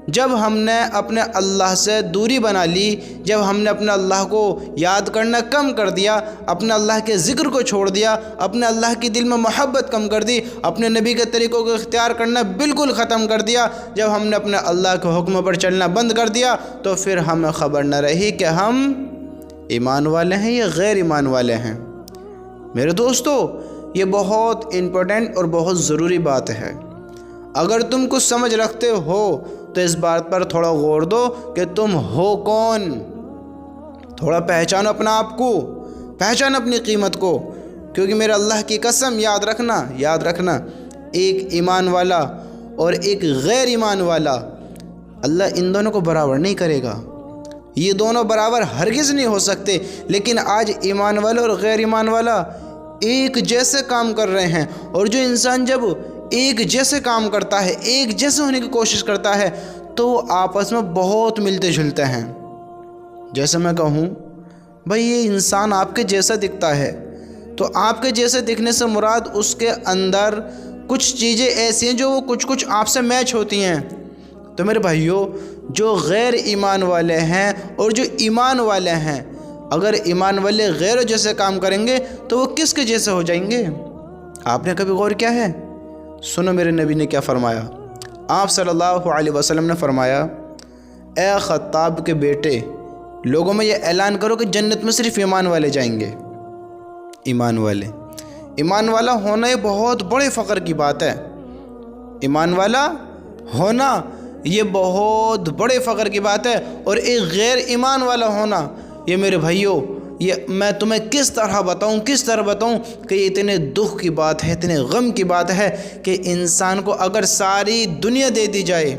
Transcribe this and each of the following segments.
جب ہم نے اپنے اللہ سے دوری بنا لی، جب ہم نے اپنے اللہ کو یاد کرنا کم کر دیا، اپنے اللہ کے ذکر کو چھوڑ دیا، اپنے اللہ کی دل میں محبت کم کر دی، اپنے نبی کے طریقوں کو اختیار کرنا بالکل ختم کر دیا، جب ہم نے اپنے اللہ کے حکم پر چلنا بند کر دیا، تو پھر ہمیں خبر نہ رہی کہ ہم ایمان والے ہیں یا غیر ایمان والے ہیں۔ میرے دوستو، یہ بہت امپورٹنٹ اور بہت ضروری بات ہے۔ اگر تم کچھ سمجھ رکھتے ہو تو اس بات پر تھوڑا غور دو کہ تم ہو کون۔ تھوڑا پہچانو اپنا آپ کو، پہچانو اپنی قیمت کو، کیونکہ میرے اللہ کی قسم یاد رکھنا ایک ایمان والا اور ایک غیر ایمان والا، اللہ ان دونوں کو برابر نہیں کرے گا۔ یہ دونوں برابر ہرگز نہیں ہو سکتے، لیکن آج ایمان والا اور غیر ایمان والا ایک جیسے کام کر رہے ہیں، اور جو انسان جب ایک جیسے کام کرتا ہے، ایک جیسے ہونے کی کوشش کرتا ہے، تو وہ آپس میں بہت ملتے جلتے ہیں۔ جیسے میں کہوں بھائی یہ انسان آپ کے جیسا دکھتا ہے، تو آپ کے جیسے دکھنے سے مراد اس کے اندر کچھ چیزیں ایسی ہیں جو وہ کچھ آپ سے میچ ہوتی ہیں۔ تو میرے بھائیوں، جو غیر ایمان والے ہیں اور جو ایمان والے ہیں، اگر ایمان والے غیر جیسے کام کریں گے تو وہ کس کے جیسے ہو جائیں گے؟ آپ نے کبھی غور کیا ہے؟ سنو میرے نبی نے کیا فرمایا۔ آپ صلی اللہ علیہ وسلم نے فرمایا، اے خطاب کے بیٹے، لوگوں میں یہ اعلان کرو کہ جنت میں صرف ایمان والے جائیں گے۔ ایمان والا ہونا یہ بہت بڑے فخر کی بات ہے۔ ایمان والا ہونا یہ بہت بڑے فخر کی بات ہے، اور ایک غیر ایمان والا ہونا، یہ میرے بھائیوں، یہ میں تمہیں کس طرح بتاؤں کہ یہ اتنے دکھ کی بات ہے، اتنے غم کی بات ہے کہ انسان کو اگر ساری دنیا دے دی جائے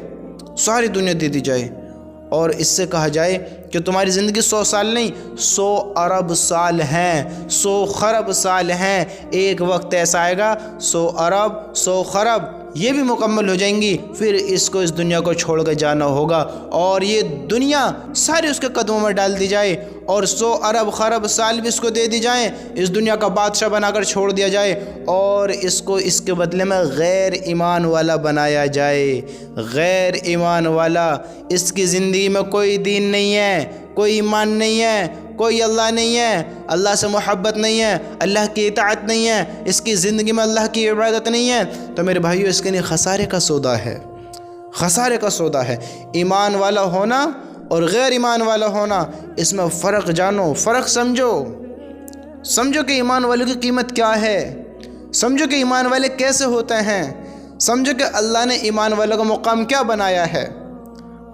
اور اس سے کہا جائے کہ تمہاری زندگی 100 سال نہیں 100 ارب سال ہیں، 100 خرب سال ہیں، ایک وقت ایسا آئے گا 100 ارب 100 خرب یہ بھی مکمل ہو جائیں گی، پھر اس کو اس دنیا کو چھوڑ کے جانا ہوگا، اور یہ دنیا ساری اس کے قدموں میں ڈال دی جائے، اور 100 ارب خرب سال بھی اس کو دے دی جائیں، اس دنیا کا بادشاہ بنا کر چھوڑ دیا جائے، اور اس کو اس کے بدلے میں غیر ایمان والا بنایا جائے۔ غیر ایمان والا، اس کی زندگی میں کوئی دین نہیں ہے، کوئی ایمان نہیں ہے، کوئی اللہ نہیں ہے، اللہ سے محبت نہیں ہے، اللہ کی اطاعت نہیں ہے، اس کی زندگی میں اللہ کی عبادت نہیں ہے، تو میرے بھائیو اس کے لیے خسارے کا سودا ہے۔ ایمان والا ہونا اور غیر ایمان والا ہونا، اس میں فرق جانو، فرق سمجھو کہ ایمان والوں کی قیمت کیا ہے، سمجھو کہ ایمان والے کیسے ہوتے ہیں، سمجھو کہ اللہ نے ایمان والوں کا مقام کیا بنایا ہے۔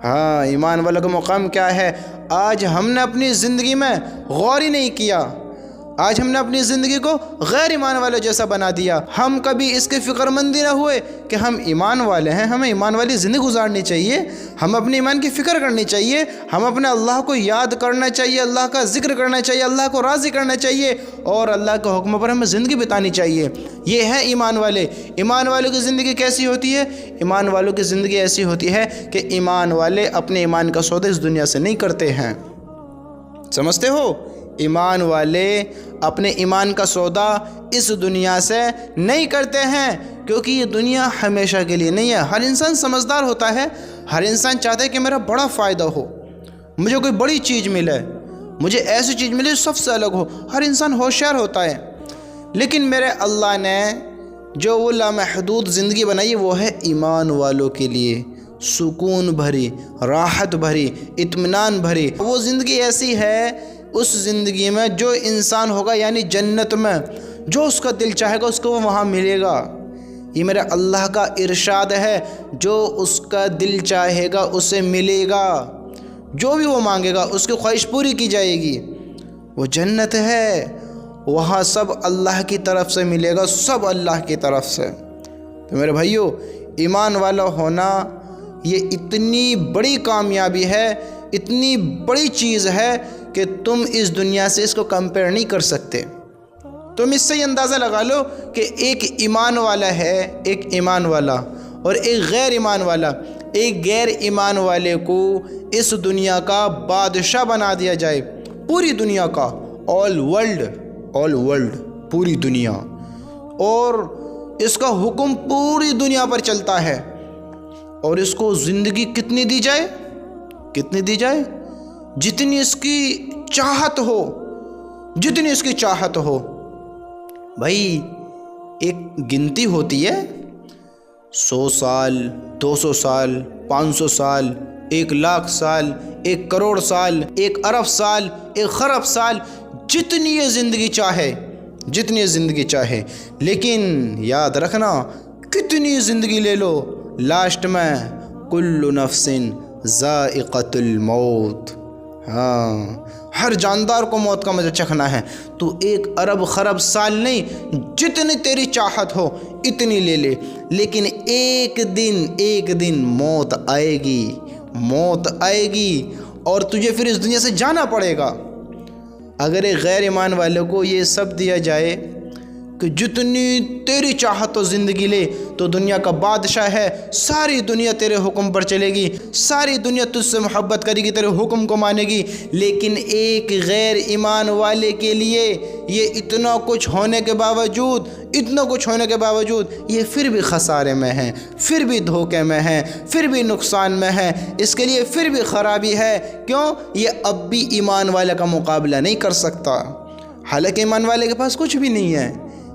ہاں، ایمان والوں کا مقام کیا ہے؟ آج ہم نے اپنی زندگی میں غور ہی نہیں کیا، آج ہم نے اپنی زندگی کو غیر ایمان والے جیسا بنا دیا۔ ہم کبھی اس کے فکر مندی نہ ہوئے کہ ہم ایمان والے ہیں، ہمیں ایمان والی زندگی گزارنی چاہیے، ہم اپنے ایمان کی فکر کرنی چاہیے، ہم اپنے اللہ کو یاد کرنا چاہیے، اللہ کا ذکر کرنا چاہیے، اللہ کو راضی کرنا چاہیے، اور اللہ کے حکم پر ہمیں زندگی بتانی چاہیے۔ یہ ہے ایمان والے۔ ایمان والوں کی زندگی کیسی ہوتی ہے؟ ایمان والوں کی زندگی ایسی ہوتی ہے کہ ایمان والے اپنے ایمان کا سودا اس دنیا سے نہیں کرتے ہیں۔ سمجھتے ہو؟ ایمان والے اپنے ایمان کا سودا اس دنیا سے نہیں کرتے ہیں، کیونکہ یہ دنیا ہمیشہ کے لیے نہیں ہے۔ ہر انسان سمجھدار ہوتا ہے، ہر انسان چاہتا ہے کہ میرا بڑا فائدہ ہو، مجھے کوئی بڑی چیز ملے، مجھے ایسی چیز ملے جو سب سے الگ ہو۔ ہر انسان ہوشیار ہوتا ہے، لیکن میرے اللہ نے جو وہ لامحدود زندگی بنائی ہے وہ ہے ایمان والوں کے لیے، سکون بھری، راحت بھری، اطمینان بھری۔ وہ زندگی ایسی ہے، اس زندگی میں جو انسان ہوگا یعنی جنت میں جو اس کا دل چاہے گا اس کو وہ وہاں ملے گا۔ یہ میرے اللہ کا ارشاد ہے، جو اس کا دل چاہے گا اسے ملے گا، جو بھی وہ مانگے گا اس کی خواہش پوری کی جائے گی۔ وہ جنت ہے، وہاں سب اللہ کی طرف سے ملے گا، سب اللہ کی طرف سے۔ تو میرے بھائیو، ایمان والا ہونا یہ اتنی بڑی کامیابی ہے، اتنی بڑی چیز ہے کہ تم اس دنیا سے اس کو کمپیئر نہیں کر سکتے۔ تم اس سے یہ اندازہ لگا لو کہ ایک ایمان والا ہے، ایک ایمان والا، اور ایک غیر ایمان والا۔ ایک غیر ایمان والے کو اس دنیا کا بادشاہ بنا دیا جائے، پوری دنیا کا، آل ورلڈ، پوری دنیا، اور اس کا حکم پوری دنیا پر چلتا ہے، اور اس کو زندگی کتنی دی جائے؟ کتنی دی جائے؟ جتنی اس کی چاہت ہو، جتنی اس کی چاہت ہو۔ بھائی ایک گنتی ہوتی ہے، 100 سال، 200 سال، 500 سال، 1,00,000 سال، 1 کروڑ سال، 1 ارب سال، 1 خرب سال، جتنی یہ زندگی چاہے، جتنی یہ زندگی چاہے۔ لیکن یاد رکھنا، کتنی زندگی لے لو، لاسٹ میں کل نفس ذائقۃ الموت، ہاں ہر جاندار کو موت کا مزہ چکھنا ہے۔ تو 1 ارب خرب سال نہیں، جتنی تیری چاہت ہو اتنی لے لے، لیکن ایک دن موت آئے گی، موت آئے گی اور تجھے پھر اس دنیا سے جانا پڑے گا۔ اگر ایک غیر ایمان والوں کو یہ سب دیا جائے کہ جتنی تیری چاہت و زندگی لے، تو دنیا کا بادشاہ ہے، ساری دنیا تیرے حکم پر چلے گی، ساری دنیا تجھ سے محبت کرے گی، تیرے حکم کو مانے گی۔ لیکن ایک غیر ایمان والے کے لیے یہ اتنا کچھ ہونے کے باوجود، اتنا کچھ ہونے کے باوجود یہ پھر بھی خسارے میں ہیں، پھر بھی دھوکے میں ہیں، پھر بھی نقصان میں ہیں، اس کے لیے پھر بھی خرابی ہے۔ کیوں؟ یہ اب بھی ایمان والے کا مقابلہ نہیں کر سکتا، حالانکہ ایمان والے کے پاس کچھ بھی نہیں ہے،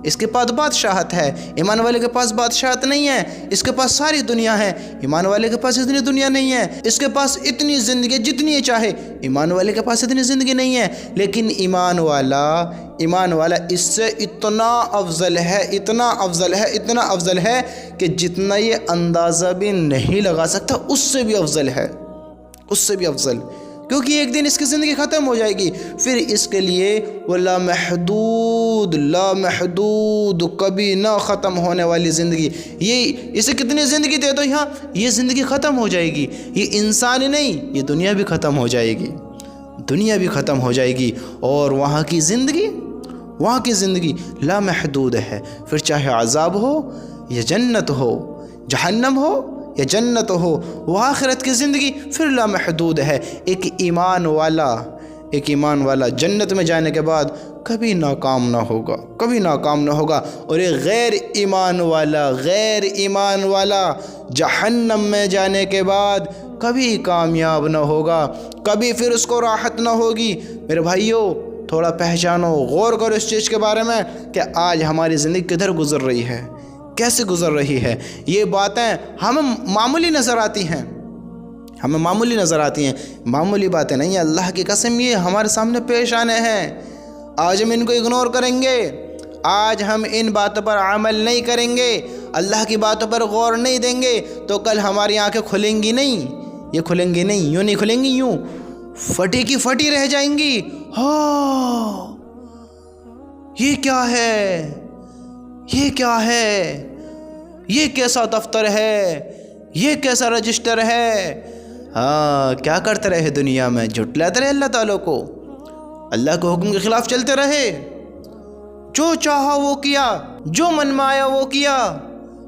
اس کے پاس بادشاہت ہے۔ ایمان والے کے پاس بادشاہت نہیں ہے، اس کے پاس ساری دنیا ہے۔ ایمان والے کے پاس اتنی دنیا نہیں ہے، اس کے پاس اتنی زندگی جتنی یہ چاہے۔ ایمان والے کے پاس اتنی زندگی نہیں ہے، لیکن ایمان والا اس سے اتنا افضل ہے، اتنا افضل ہے، اتنا افضل ہے کہ جتنا یہ اندازہ بھی نہیں لگا سکتا، اس سے بھی افضل ہے، اس سے بھی افضل۔ کیونکہ ایک دن اس کی زندگی ختم ہو جائے گی، پھر اس کے لیے وہ لامحدود کبھی نہ ختم ہونے والی زندگی، یہ اسے کتنی زندگی دے دو یہاں، یہ زندگی ختم ہو جائے گی۔ یہ انسان ہی نہیں، یہ دنیا بھی ختم ہو جائے گی، دنیا بھی ختم ہو جائے گی، اور وہاں کی زندگی لامحدود ہے۔ پھر چاہے عذاب ہو یا جنت ہو، جہنم ہو یا جنت ہو، وہ آخرت کی زندگی پھر لامحدود ہے۔ ایک ایمان والا جنت میں جانے کے بعد کبھی ناکام نہ ہوگا، اور ایک غیر ایمان والا جہنم میں جانے کے بعد کبھی کامیاب نہ ہوگا، کبھی پھر اس کو راحت نہ ہوگی۔ میرے بھائیوں، تھوڑا پہچانو، غور کرو اس چیز کے بارے میں کہ آج ہماری زندگی کدھر گزر رہی ہے، کیسے گزر رہی ہے۔ یہ باتیں ہمیں معمولی نظر آتی ہیں، معمولی باتیں نہیں ہیں، اللہ کی قسم یہ ہمارے سامنے پیش آنے ہیں۔ آج ہم ان کو اگنور کریں گے، آج ہم ان باتوں پر عمل نہیں کریں گے، اللہ کی باتوں پر غور نہیں دیں گے، تو کل ہماری آنکھیں کھلیں گی نہیں، یہ کھلیں گی نہیں، یوں نہیں کھلیں گی، یوں پھٹی کی پھٹی رہ جائیں گی۔ ہاں یہ کیا ہے، یہ کیا ہے، یہ کیسا دفتر ہے، یہ کیسا رجسٹر ہے۔ ہاں کیا کرتے رہے دنیا میں، جھٹلاتے رہے اللہ تعالیٰ کو، اللہ کے حکم کے خلاف چلتے رہے، جو چاہا وہ کیا، جو من میں آیا وہ کیا۔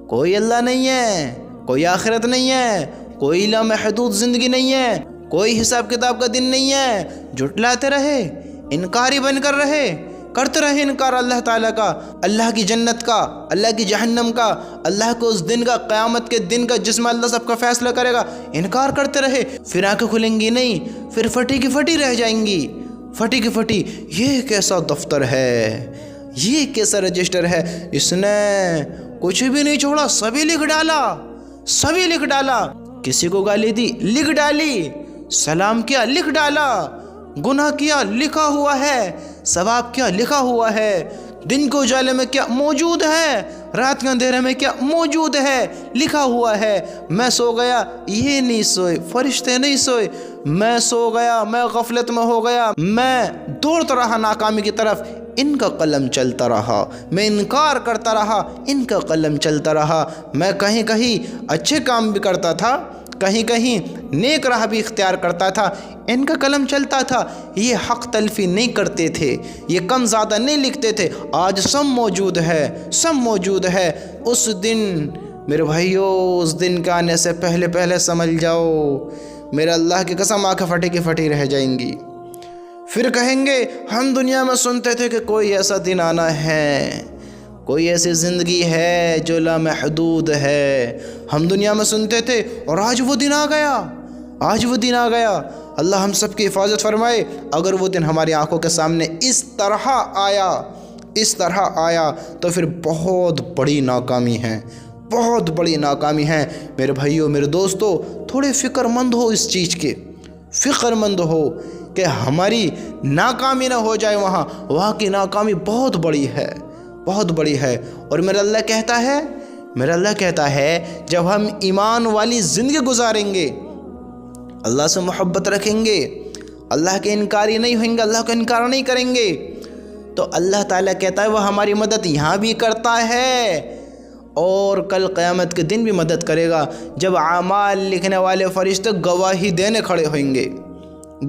کوئی اللہ نہیں ہے، کوئی آخرت نہیں ہے، کوئی لامحدود زندگی نہیں ہے، کوئی حساب کتاب کا دن نہیں ہے، جھٹلاتے رہے، انکاری بن کر رہے، کرتے رہے انکار اللہ تعالیٰ کا، اللہ کی جنت کا، اللہ کی جہنم کا، اللہ کو اس دن کا، قیامت کے دن کا جس میں اللہ سب کا فیصلہ کرے گا، انکار کرتے رہے۔ پھر آنکھیں کھلیں گی نہیں، پھر پھٹی کی پھٹی رہ جائیں گی، پھٹی کی پھٹی۔ یہ کیسا دفتر ہے، یہ کیسا رجسٹر ہے، اس نے کچھ بھی نہیں چھوڑا، سبھی لکھ ڈالا، کسی کو گالی دی لکھ ڈالی، سلام کیا لکھ ڈالا، گناہ کیا لکھا ہوا ہے، ثواب کیا لکھا ہوا ہے، دن کے اجالے میں کیا موجود ہے، رات کے اندھیرے میں کیا موجود ہے، لکھا ہوا ہے۔ میں سو گیا، یہ نہیں سوئے، فرشتے نہیں سوئے، میں سو گیا، میں غفلت میں ہو گیا، میں دوڑتا رہا ناکامی کی طرف، ان کا قلم چلتا رہا، میں انکار کرتا رہا، ان کا قلم چلتا رہا، میں کہیں اچھے کام بھی کرتا تھا، کہیں نیک راہ بھی اختیار کرتا تھا، ان کا قلم چلتا تھا، یہ حق تلفی نہیں کرتے تھے، یہ کم زیادہ نہیں لکھتے تھے، آج سب موجود ہے۔ اس دن میرے بھائیوں، اس دن کے آنے سے پہلے سمجھ جاؤ، میرے اللہ کی قسم آنکھیں پھٹی کی پھٹی رہ جائیں گی۔ پھر کہیں گے ہم دنیا میں سنتے تھے کہ کوئی ایسا دن آنا ہے، کوئی ایسی زندگی ہے جو لامحدود ہے۔ ہم دنیا میں سنتے تھے اور آج وہ دن آ گیا، آج وہ دن آ گیا۔ اللہ ہم سب کی حفاظت فرمائے۔ اگر وہ دن ہماری آنکھوں کے سامنے اس طرح آیا تو پھر بہت بڑی ناکامی ہے، بہت بڑی ناکامی ہے۔ میرے بھائیوں، میرے دوستو، تھوڑے فکر مند ہو اس چیز کے، فکر مند ہو کہ ہماری ناکامی نہ ہو جائے وہاں کی ناکامی بہت بڑی ہے، بہت بڑی ہے۔ اور میرا اللہ کہتا ہے جب ہم ایمان والی زندگی گزاریں گے، اللہ سے محبت رکھیں گے، اللہ کے انکاری نہیں ہوئیں گے، اللہ کا انکار نہیں کریں گے، تو اللہ تعالیٰ کہتا ہے وہ ہماری مدد یہاں بھی کرتا ہے اور کل قیامت کے دن بھی مدد کرے گا، جب اعمال لکھنے والے فرشتے گواہی دینے کھڑے ہوئیں گے،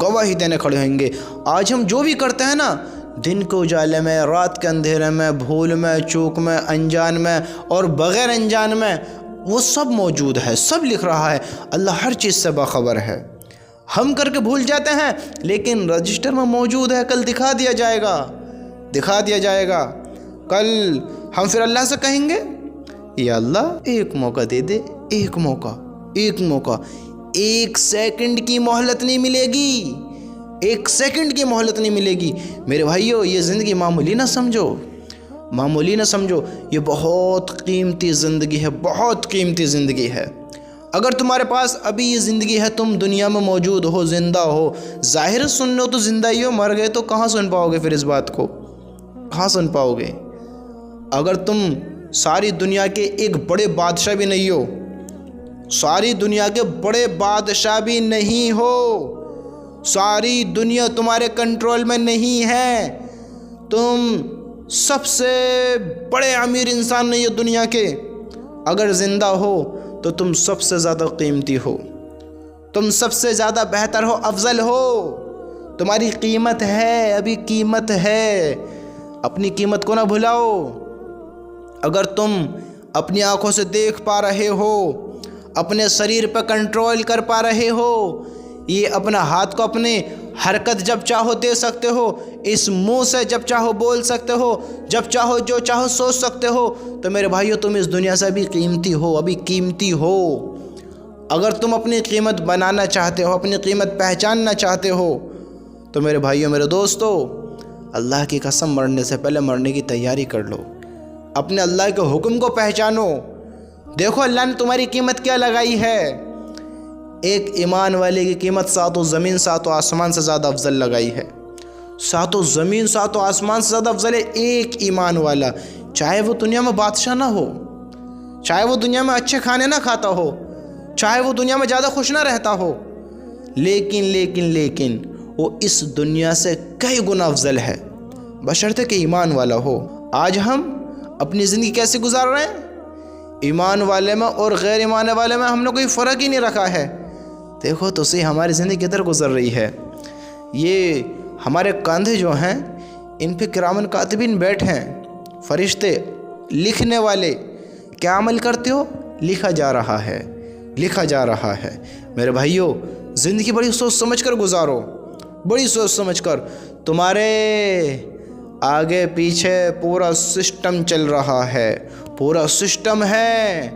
گواہی دینے کھڑے ہوئیں گے۔ آج ہم جو بھی کرتے ہیں نا، دن کے اجالے میں، رات کے اندھیرے میں، بھول میں، چوک میں، انجان میں اور بغیر انجان میں، وہ سب موجود ہے، سب لکھ رہا ہے۔ اللہ ہر چیز سے باخبر ہے۔ ہم کر کے بھول جاتے ہیں لیکن رجسٹر میں موجود ہے، کل دکھا دیا جائے گا، دکھا دیا جائے گا۔ کل ہم پھر اللہ سے کہیں گے یا اللہ ایک موقع دے دے، ایک موقع، ایک سیکنڈ کی مہلت نہیں ملے گی، ایک سیکنڈ کی مہلت نہیں ملے گی۔ میرے بھائیو، یہ زندگی معمولی نہ سمجھو، معمولی نہ سمجھو، یہ بہت قیمتی زندگی ہے، بہت قیمتی زندگی ہے۔ اگر تمہارے پاس ابھی یہ زندگی ہے، تم دنیا میں موجود ہو، زندہ ہو، ظاہر سن لو تو زندہ ہی ہو، مر گئے تو کہاں سن پاؤ گے پھر اس بات کو، کہاں سن پاؤ گے؟ اگر تم ساری دنیا کے ایک بڑے بادشاہ بھی نہیں ہو، ساری دنیا کے بڑے بادشاہ بھی نہیں ہو، ساری دنیا تمہارے کنٹرول میں نہیں ہے، تم سب سے بڑے امیر انسان نہیں ہو دنیا کے، اگر زندہ ہو تو تم سب سے زیادہ قیمتی ہو، تم سب سے زیادہ بہتر ہو، افضل ہو، تمہاری قیمت ہے، ابھی قیمت ہے، اپنی قیمت کو نہ بھلاؤ۔ اگر تم اپنی آنکھوں سے دیکھ پا رہے ہو، اپنے شریر پہ کنٹرول کر پا رہے ہو، یہ اپنا ہاتھ کو اپنے حرکت جب چاہو دے سکتے ہو، اس منہ سے جب چاہو بول سکتے ہو، جب چاہو جو چاہو سوچ سکتے ہو، تو میرے بھائیو تم اس دنیا سے ابھی قیمتی ہو، ابھی قیمتی ہو۔ اگر تم اپنی قیمت بنانا چاہتے ہو، اپنی قیمت پہچاننا چاہتے ہو، تو میرے بھائیو، میرے دوستو، اللہ کی قسم مرنے سے پہلے مرنے کی تیاری کر لو، اپنے اللہ کے حکم کو پہچانو۔ دیکھو اللہ نے تمہاری قیمت کیا لگائی ہے۔ ایک ایمان والے کی قیمت ساتوں زمین ساتوں آسمان سے زیادہ افضل لگائی ہے، ساتوں زمین ساتوں آسمان سے زیادہ افضل ہے ایک ایمان والا، چاہے وہ دنیا میں بادشاہ نہ ہو، چاہے وہ دنیا میں اچھے کھانے نہ کھاتا ہو، چاہے وہ دنیا میں زیادہ خوش نہ رہتا ہو، لیکن وہ اس دنیا سے کئی گنا افضل ہے، بشرطے کہ ایمان والا ہو۔ آج ہم اپنی زندگی کیسے گزار رہے ہیں؟ ایمان والے میں اور غیر ایمان والے میں ہم نے کوئی فرق ہی نہیں رکھا ہے۔ دیکھو تو صحیح ہماری زندگی کدھر گزر رہی ہے۔ یہ ہمارے کاندھے جو ہیں، ان پہ کرامن کاتبین بیٹھے ہیں، فرشتے لکھنے والے، کیا عمل کرتے ہو؟ لکھا جا رہا ہے، لکھا جا رہا ہے۔ میرے بھائیوں، زندگی بڑی سوچ سمجھ کر گزارو، بڑی سوچ سمجھ کر۔ تمہارے آگے پیچھے پورا سسٹم چل رہا ہے، پورا سسٹم ہے۔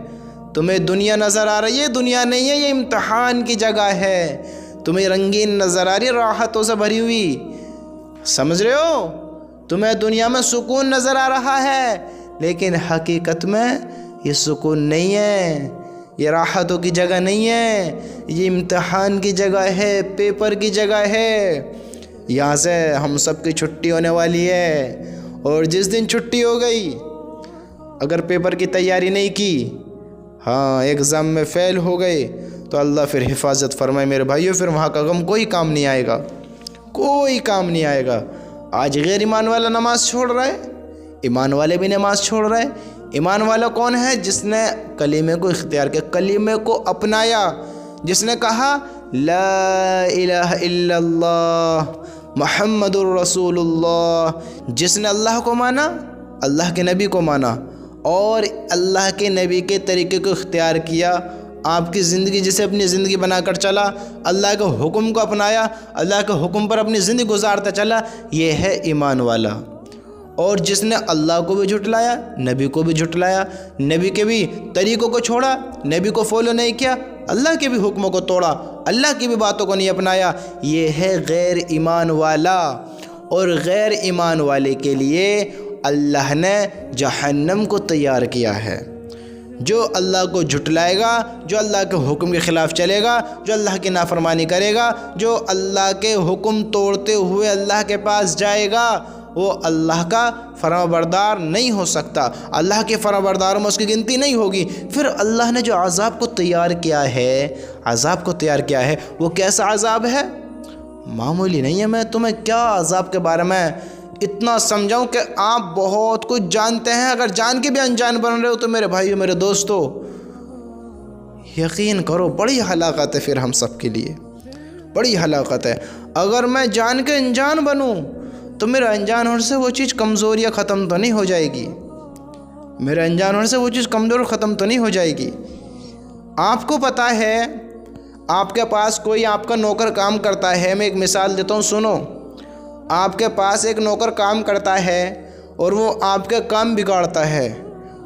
تمہیں دنیا نظر آ رہی ہے، دنیا نہیں ہے، یہ امتحان کی جگہ ہے۔ تمہیں رنگین نظر آ رہی ہے، راحتوں سے بھری ہوئی، سمجھ رہے ہو؟ تمہیں دنیا میں سکون نظر آ رہا ہے، لیکن حقیقت میں یہ سکون نہیں ہے، یہ راحتوں کی جگہ نہیں ہے، یہ امتحان کی جگہ ہے، پیپر کی جگہ ہے۔ یہاں سے ہم سب کی چھٹی ہونے والی ہے، اور جس دن چھٹی ہو گئی، اگر پیپر کی تیاری نہیں کی، ایگزام میں فیل ہو گئے، تو اللہ پھر حفاظت فرمائے میرے بھائیوں، پھر وہاں کا غم کوئی کام نہیں آئے گا، کوئی کام نہیں آئے گا۔ آج غیر ایمان والا نماز چھوڑ رہا ہے، ایمان والے بھی نماز چھوڑ رہے ہیں۔ ایمان والا کون ہے؟ جس نے کلمے کو اختیار کیا، کلمے کو اپنایا، جس نے کہا لا الہ الا اللہ محمد الرسول اللہ، جس نے اللہ کو مانا، اللہ کے نبی کو مانا، اور اللہ کے نبی کے طریقے کو اختیار کیا، آپ کی زندگی جسے اپنی زندگی بنا کر چلا، اللہ کے حکم کو اپنایا، اللہ کے حکم پر اپنی زندگی گزارتا چلا، یہ ہے ایمان والا۔ اور جس نے اللہ کو بھی جھٹلایا، نبی کو بھی جھٹلایا، نبی کے بھی طریقوں کو چھوڑا، نبی کو فالو نہیں کیا، اللہ کے بھی حکموں کو توڑا، اللہ کی بھی باتوں کو نہیں اپنایا، یہ ہے غیر ایمان والا۔ اور غیر ایمان والے کے لیے اللہ نے جہنم کو تیار کیا ہے۔ جو اللہ کو جھٹلائے گا، جو اللہ کے حکم کے خلاف چلے گا، جو اللہ کی نافرمانی کرے گا، جو اللہ کے حکم توڑتے ہوئے اللہ کے پاس جائے گا، وہ اللہ کا فرمانبردار نہیں ہو سکتا، اللہ کے فرمانبرداروں میں اس کی گنتی نہیں ہوگی۔ پھر اللہ نے جو عذاب کو تیار کیا ہے، وہ کیسا عذاب ہے؟ معمولی نہیں ہے۔ میں تمہیں کیا عذاب کے بارے میں اتنا سمجھاؤں کہ آپ بہت کچھ جانتے ہیں، اگر جان کے بھی انجان بن رہے ہو تو میرے بھائیو، میرے دوستو، یقین کرو بڑی ہلاکت ہے پھر ہم سب کے لیے، بڑی ہلاکت ہے۔ اگر میں جان کے انجان بنوں تو میرا انجان ہونے سے وہ چیز کمزوریاں ختم تو نہیں ہو جائے گی، میرا انجان ہونے سے وہ چیز کمزور ختم تو نہیں ہو جائے گی۔ آپ کو پتہ ہے، آپ کے پاس کوئی آپ کا نوکر کام کرتا ہے، میں ایک مثال دیتا ہوں، سنو۔ آپ کے پاس ایک نوکر کام کرتا ہے اور وہ آپ کا کام بگاڑتا ہے،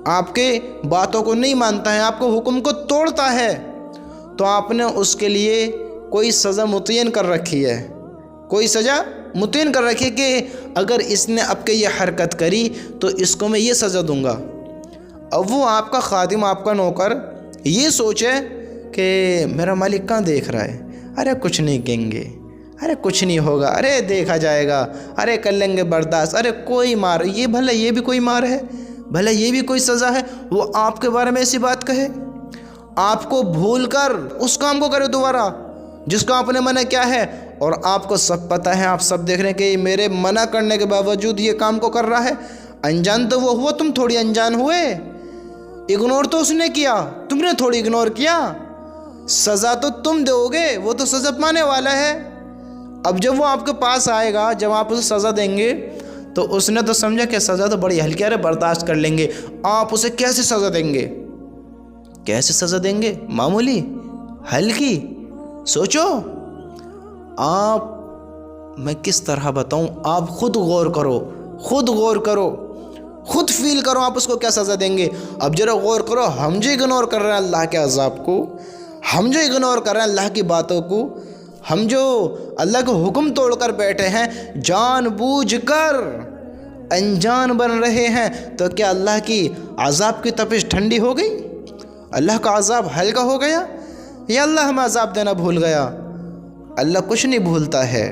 آپ کے باتوں کو نہیں مانتا ہے، آپ کو حکم کو توڑتا ہے، تو آپ نے اس کے لیے کوئی سزا متعین کر رکھی ہے، کوئی سزا متعین کر رکھی ہے کہ اگر اس نے اب کے یہ حرکت کری تو اس کو میں یہ سزا دوں گا۔ اب وہ آپ کا خادم، آپ کا نوکر یہ سوچے کہ میرا مالک کہاں دیکھ رہا ہے، ارے کچھ نہیں کہیں گے، ارے کچھ نہیں ہوگا، ارے دیکھا جائے گا، ارے کر لیں گے برداشت، ارے کوئی مار، یہ بھلا یہ بھی کوئی مار ہے، بھلا یہ بھی کوئی سزا ہے۔ وہ آپ کے بارے میں ایسی بات کہے، آپ کو بھول کر اس کام کو کرے دوبارہ جس کو آپ نے منع کیا ہے، اور آپ کو سب پتہ ہے، آپ سب دیکھ رہے ہیں کہ میرے منع کرنے کے باوجود یہ کام کو کر رہا ہے۔ انجان تو وہ ہوا، تم تھوڑی انجان ہوئے، اگنور تو اس نے کیا، تم نے تھوڑی اگنور کیا، سزا تو تم دو گے، وہ تو سزا پانے والا ہے۔ اب جب وہ آپ کے پاس آئے گا، جب آپ اسے سزا دیں گے تو اس نے تو سمجھا کہ سزا تو بڑی ہلکی ہے، برداشت کر لیں گے۔ آپ اسے کیسے سزا دیں گے؟ کیسے سزا دیں گے؟ معمولی؟ ہلکی؟ سوچو آپ، میں کس طرح بتاؤں، آپ خود غور کرو، خود فیل کرو، آپ اس کو کیا سزا دیں گے۔ اب ذرا غور کرو، ہم جو اگنور کر رہے ہیں اللہ کے عذاب کو، ہم جو اگنور کر رہے ہیں اللہ کی باتوں کو، ہم جو اللہ کے حکم توڑ کر بیٹھے ہیں، جان بوجھ کر انجان بن رہے ہیں، تو کیا اللہ کی عذاب کی تپش ٹھنڈی ہو گئی؟ اللہ کا عذاب ہلکا ہو گیا؟ یا اللہ ہمیں عذاب دینا بھول گیا؟ اللہ کچھ نہیں بھولتا ہے،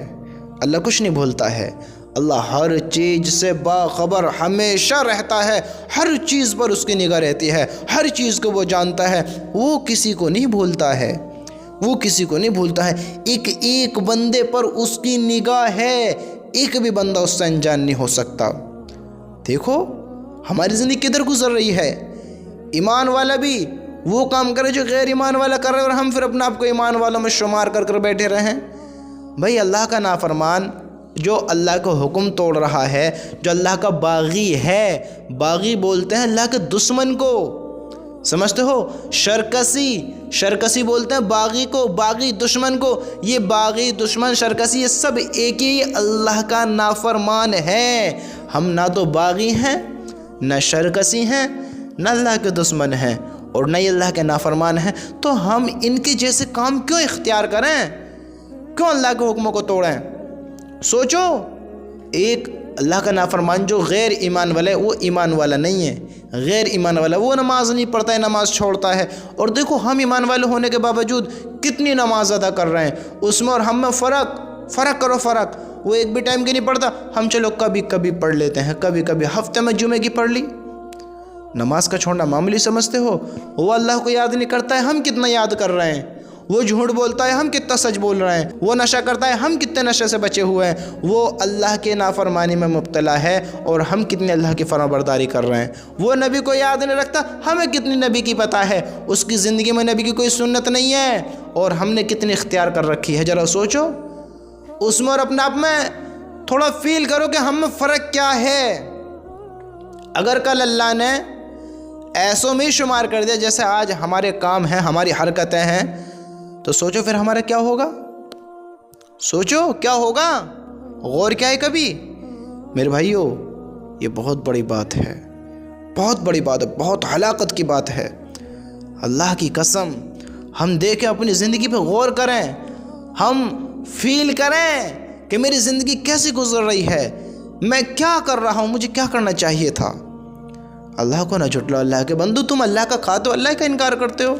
اللہ کچھ نہیں بھولتا ہے۔ اللہ ہر چیز سے باخبر ہمیشہ رہتا ہے، ہر چیز پر اس کی نگاہ رہتی ہے، ہر چیز کو وہ جانتا ہے، وہ کسی کو نہیں بھولتا ہے، وہ کسی کو نہیں بھولتا ہے۔ ایک ایک بندے پر اس کی نگاہ ہے، ایک بھی بندہ اس سے انجان نہیں ہو سکتا۔ دیکھو ہماری زندگی کدھر گزر رہی ہے، ایمان والا بھی وہ کام کرے جو غیر ایمان والا کر رہے، اور ہم پھر اپنے آپ کو ایمان والوں میں شمار کر کر بیٹھے رہیں۔ بھائی اللہ کا نافرمان جو اللہ کا حکم توڑ رہا ہے، جو اللہ کا باغی ہے، باغی بولتے ہیں اللہ کے دشمن کو، سمجھتے ہو؟ شرکسی بولتے ہیں باغی کو، باغی دشمن کو۔ یہ باغی، دشمن، شرکسی، یہ سب ایک ہی اللہ کا نافرمان ہے۔ ہم نہ تو باغی ہیں، نہ شرکسی ہیں، نہ اللہ کے دشمن ہیں، اور نہ ہی اللہ کے نافرمان ہیں، تو ہم ان کے جیسے کام کیوں اختیار کریں؟ کیوں اللہ کے حکموں کو توڑیں؟ سوچو، ایک اللہ کا نافرمان جو غیر ایمان والا ہے، وہ ایمان والا نہیں ہے، غیر ایمان والا وہ نماز نہیں پڑھتا ہے، نماز چھوڑتا ہے، اور دیکھو ہم ایمان والے ہونے کے باوجود کتنی نماز ادا کر رہے ہیں، اس میں اور ہم میں فرق کرو۔ وہ ایک بھی ٹائم کی نہیں پڑھتا، ہم چلو کبھی کبھی پڑھ لیتے ہیں، کبھی کبھی ہفتے میں جمعے کی پڑھ لی۔ نماز کا چھوڑنا معمولی سمجھتے ہو؟ وہ اللہ کو یاد نہیں کرتا ہے، ہم کتنا یاد کر رہے ہیں۔ وہ جھوٹ بولتا ہے، ہم کتنا سچ بول رہے ہیں۔ وہ نشہ کرتا ہے، ہم کتنے نشے سے بچے ہوئے ہیں۔ وہ اللہ کے نافرمانی میں مبتلا ہے، اور ہم کتنی اللہ کی فرمانبرداری کر رہے ہیں۔ وہ نبی کو یاد نہیں رکھتا، ہمیں کتنی نبی کی پتہ ہے، اس کی زندگی میں نبی کی کوئی سنت نہیں ہے، اور ہم نے کتنی اختیار کر رکھی ہے۔ ذرا سوچو اس میں، اور اپنے آپ میں تھوڑا فیل کرو کہ ہم میں فرق کیا ہے۔ اگر کل اللہ نے ایسوں میں شمار کر دیا جیسے آج ہمارے کام ہیں، ہماری حرکتیں ہیں، تو سوچو پھر ہمارا کیا ہوگا؟ سوچو کیا ہوگا؟ غور کیا ہے کبھی؟ میرے بھائیو، یہ بہت بڑی بات ہے، بہت بڑی بات ہے، بہت ہلاکت کی بات ہے۔ اللہ کی قسم ہم دیکھیں، اپنی زندگی پہ غور کریں، ہم فیل کریں کہ میری زندگی کیسی گزر رہی ہے، میں کیا کر رہا ہوں، مجھے کیا کرنا چاہیے تھا۔ اللہ کو نہ جھٹلاؤ۔ اللہ کے بندو، تم اللہ کا کھاتے ہو، اللہ کا انکار کرتے ہو۔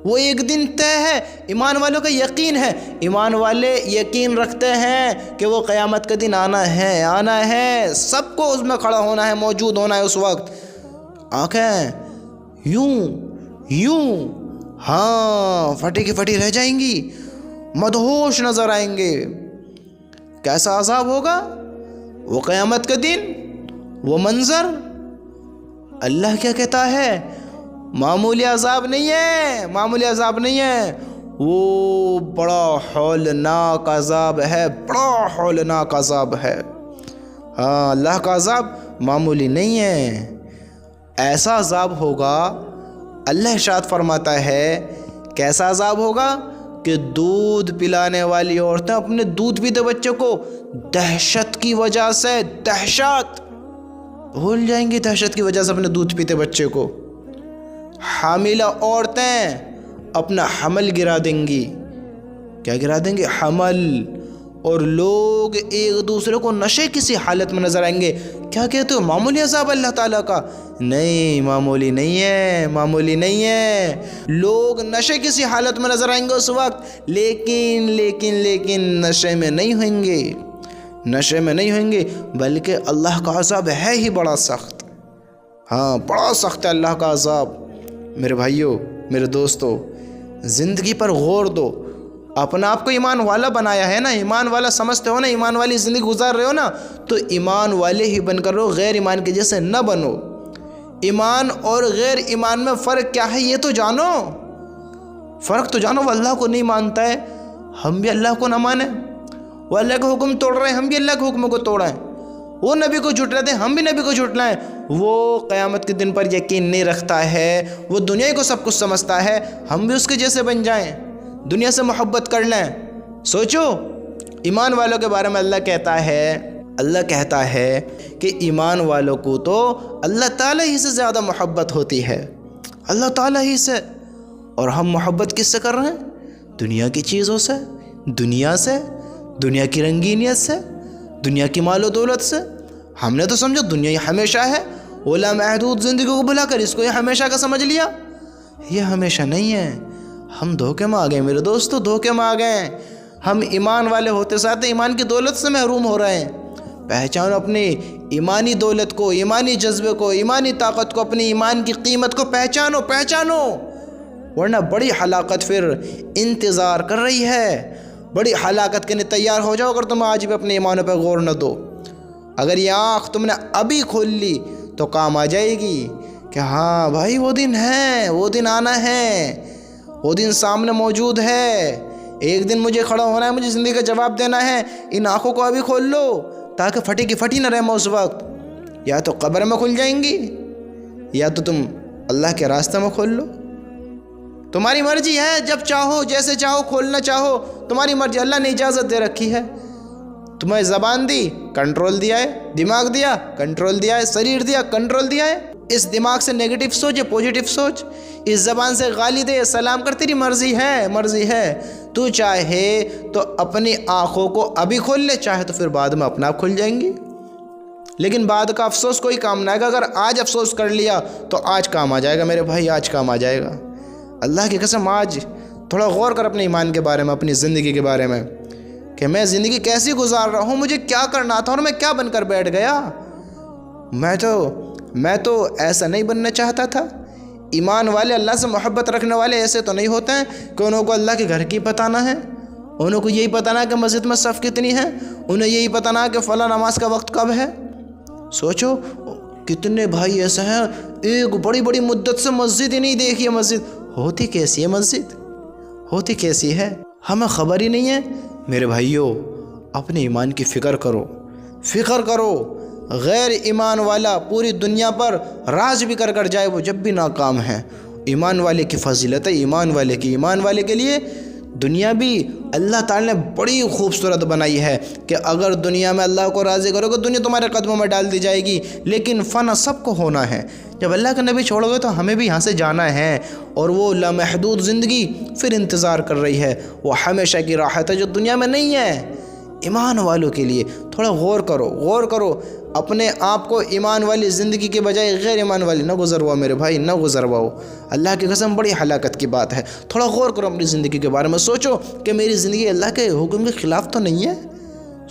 وہ ایک دن طے ہے، ایمان والوں کا یقین ہے، ایمان والے یقین رکھتے ہیں کہ وہ قیامت کا دن آنا ہے، سب کو اس میں کھڑا ہونا ہے، موجود ہونا ہے اس وقت۔ آنکھیں یوں ہاں پھٹی کی پھٹی رہ جائیں گی، مدہوش نظر آئیں گے۔ کیسا عذاب ہوگا وہ قیامت کا دن، وہ منظر۔ اللہ کیا کہتا ہے؟ معمولی عذاب نہیں ہے، معمولی عذاب نہیں ہے، وہ بڑا ہولناک عذاب ہے، بڑا ہولناک عذاب ہے۔ ہاں، اللہ کا عذاب معمولی نہیں ہے، ایسا عذاب ہوگا۔ اللہ ارشاد فرماتا ہے کیسا عذاب ہوگا کہ دودھ پلانے والی عورتیں اپنے دودھ پیتے بچے کو دہشت کی وجہ سے، دہشت بھول جائیں گی، دہشت کی وجہ سے اپنے دودھ پیتے بچے کو۔ حاملہ عورتیں اپنا حمل گرا دیں گی۔ کیا گرا دیں گے؟ حمل۔ اور لوگ ایک دوسرے کو نشے کسی حالت میں نظر آئیں گے۔ کیا کہتے ہو؟ معمولی عذاب اللہ تعالیٰ کا؟ نہیں، معمولی نہیں ہے، معمولی نہیں ہے۔ لوگ نشے کسی حالت میں نظر آئیں گے اس وقت، لیکن نشے میں نہیں ہوئیں گے، نشے میں نہیں ہوئیں گے، بلکہ اللہ کا عذاب ہے ہی بڑا سخت۔ ہاں، بڑا سخت ہے اللہ کا عذاب۔ میرے بھائیوں، میرے دوستو، زندگی پر غور دو۔ اپنا آپ کو ایمان والا بنایا ہے نا، ایمان والا سمجھتے ہو نا، ایمان والی زندگی گزار رہے ہو نا، تو ایمان والے ہی بن کر رہو، غیر ایمان کے جیسے نہ بنو۔ ایمان اور غیر ایمان میں فرق کیا ہے یہ تو جانو، فرق تو جانو۔ وہ اللہ کو نہیں مانتا ہے، ہم بھی اللہ کو نہ مانیں۔ وہ اللہ کے حکم توڑ رہے ہیں، ہم بھی اللہ کے حکم کو توڑیں۔ وہ نبی کو جھٹلاتے ہیں، ہم بھی نبی کو جھٹلائیں۔ وہ قیامت کے دن پر یقین نہیں رکھتا ہے، وہ دنیا کو سب کچھ سمجھتا ہے، ہم بھی اس کے جیسے بن جائیں، دنیا سے محبت کر لیں۔ سوچو، ایمان والوں کے بارے میں اللہ کہتا ہے کہ ایمان والوں کو تو اللہ تعالیٰ ہی سے زیادہ محبت ہوتی ہے، اللہ تعالیٰ ہی سے۔ اور ہم محبت کس سے کر رہے ہیں؟ دنیا کی چیزوں سے، دنیا کی رنگینیت سے، دنیا کی مال و دولت سے۔ ہم نے تو سمجھا دنیا یہ ہمیشہ ہے، اولا محدود زندگی کو بھلا کر اس کو یہ ہمیشہ کا سمجھ لیا۔ یہ ہمیشہ نہیں ہے، ہم دھوکے میں آ گئے میرے دوستو، دھوکے میں آ گئے۔ ہم ایمان والے ہوتے ساتھ ایمان کی دولت سے محروم ہو رہے ہیں۔ پہچانو اپنی ایمانی دولت کو، ایمانی جذبے کو، ایمانی طاقت کو، اپنی ایمان کی قیمت کو پہچانو، ورنہ بڑی ہلاکت پھر انتظار کر رہی ہے۔ بڑی ہلاکت کے لیے تیار ہو جاؤ اگر تم آج بھی اپنے ایمانوں پہ غور نہ دو۔ اگر یہ آنکھ تم نے ابھی کھول لی تو کام آ جائے گی کہ ہاں بھائی وہ دن ہے، وہ دن آنا ہے، وہ دن سامنے موجود ہے، ایک دن مجھے کھڑا ہونا ہے، مجھے زندگی کا جواب دینا ہے۔ ان آنکھوں کو ابھی کھول لو تاکہ پھٹی کی پھٹی نہ رہے اس وقت۔ یا تو قبر میں کھل جائیں گی، یا تو تم اللہ کے راستے میں کھول لو۔ تمہاری مرضی ہے، جب چاہو جیسے چاہو کھولنا چاہو، تمہاری مرضی۔ اللہ نے اجازت دے رکھی ہے، تمہیں زبان دی، کنٹرول دیا ہے، دماغ دیا، کنٹرول دیا ہے، شریر دیا، کنٹرول دیا ہے۔ اس دماغ سے نیگیٹو سوچ یا پوزیٹو سوچ، اس زبان سے گالی دے، سلام کر، تیری مرضی ہے۔ تو چاہے تو اپنی آنکھوں کو ابھی کھول لے، چاہے تو پھر بعد میں اپنا آپ کھل جائیں گی، لیکن بعد کا افسوس کوئی کام نہ آئے گا۔ اگر آج افسوس کر لیا تو آج کام آ جائے گا میرے بھائی، آج کام آ جائے گا۔ اللہ کی قسم، آج تھوڑا غور کر اپنے ایمان کے بارے میں، اپنی زندگی کے بارے میں، کہ میں زندگی کیسی گزار رہا ہوں، مجھے کیا کرنا تھا اور میں کیا بن کر بیٹھ گیا۔ میں تو ایسا نہیں بننا چاہتا تھا۔ ایمان والے، اللہ سے محبت رکھنے والے ایسے تو نہیں ہوتے ہیں کہ انہوں کو اللہ کے گھر کی پتہ نہ ہے، انہوں کو یہی پتہ نہ کہ مسجد میں صف کتنی ہے، انہیں یہی پتہ نہ کہ فلاں نماز کا وقت کب ہے۔ سوچو کتنے بھائی ایسے ہیں، ایک بڑی مدت سے مسجد ہی نہیں دیکھی ہے۔ مسجد ہوتی کیسی ہے؟ مسجد ہوتی کیسی ہے؟ ہمیں خبر ہی نہیں ہے۔ میرے بھائیوں، اپنے ایمان کی فکر کرو۔ غیر ایمان والا پوری دنیا پر راج بھی کر جائے، وہ جب بھی ناکام ہے۔ ایمان والے کی فضیلت ہے، ایمان والے کے لیے دنیا بھی اللہ تعالیٰ نے بڑی خوبصورت بنائی ہے کہ اگر دنیا میں اللہ کو راضی کرو گے دنیا تمہارے قدموں میں ڈال دی جائے گی، لیکن فنا سب کو ہونا ہے۔ جب اللہ کا نبی چھوڑو گے تو ہمیں بھی یہاں سے جانا ہے، اور وہ لامحدود زندگی پھر انتظار کر رہی ہے، وہ ہمیشہ کی راحت ہے جو دنیا میں نہیں ہے۔ ایمان والوں کے لیے تھوڑا غور کرو اپنے آپ کو ایمان والی زندگی کے بجائے غیر ایمان والی نہ گزرواؤ میرے بھائی، نہ گزرواؤ۔ اللہ کی قسم بڑی ہلاکت کی بات ہے۔ تھوڑا غور کرو اپنی زندگی کے بارے میں، سوچو کہ میری زندگی اللہ کے حکم کے خلاف تو نہیں ہے۔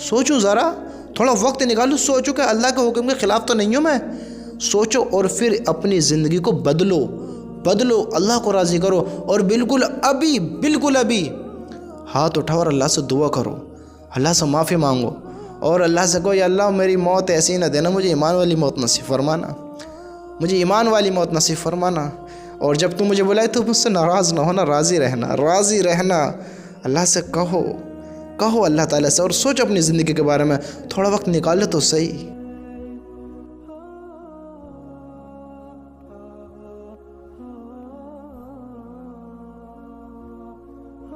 سوچو ذرا، تھوڑا وقت نکالو، سوچو کہ اللہ کے حکم کے خلاف تو نہیں ہوں میں۔ سوچو اور پھر اپنی زندگی کو بدلو، اللہ کو راضی کرو، اور بالکل ابھی ہاتھ اٹھاؤ اور اللہ سے دعا کرو، اللہ سے معافی مانگو، اور اللہ سے کہو یا اللہ میری موت ایسی نہ دینا، مجھے ایمان والی موت نصیب فرمانا، اور جب تم مجھے بلائے تو مجھ سے ناراض نہ ہونا، راضی رہنا۔ اللہ سے کہو اللہ تعالیٰ سے، اور سوچ اپنی زندگی کے بارے میں، تھوڑا وقت نکالے تو صحیح۔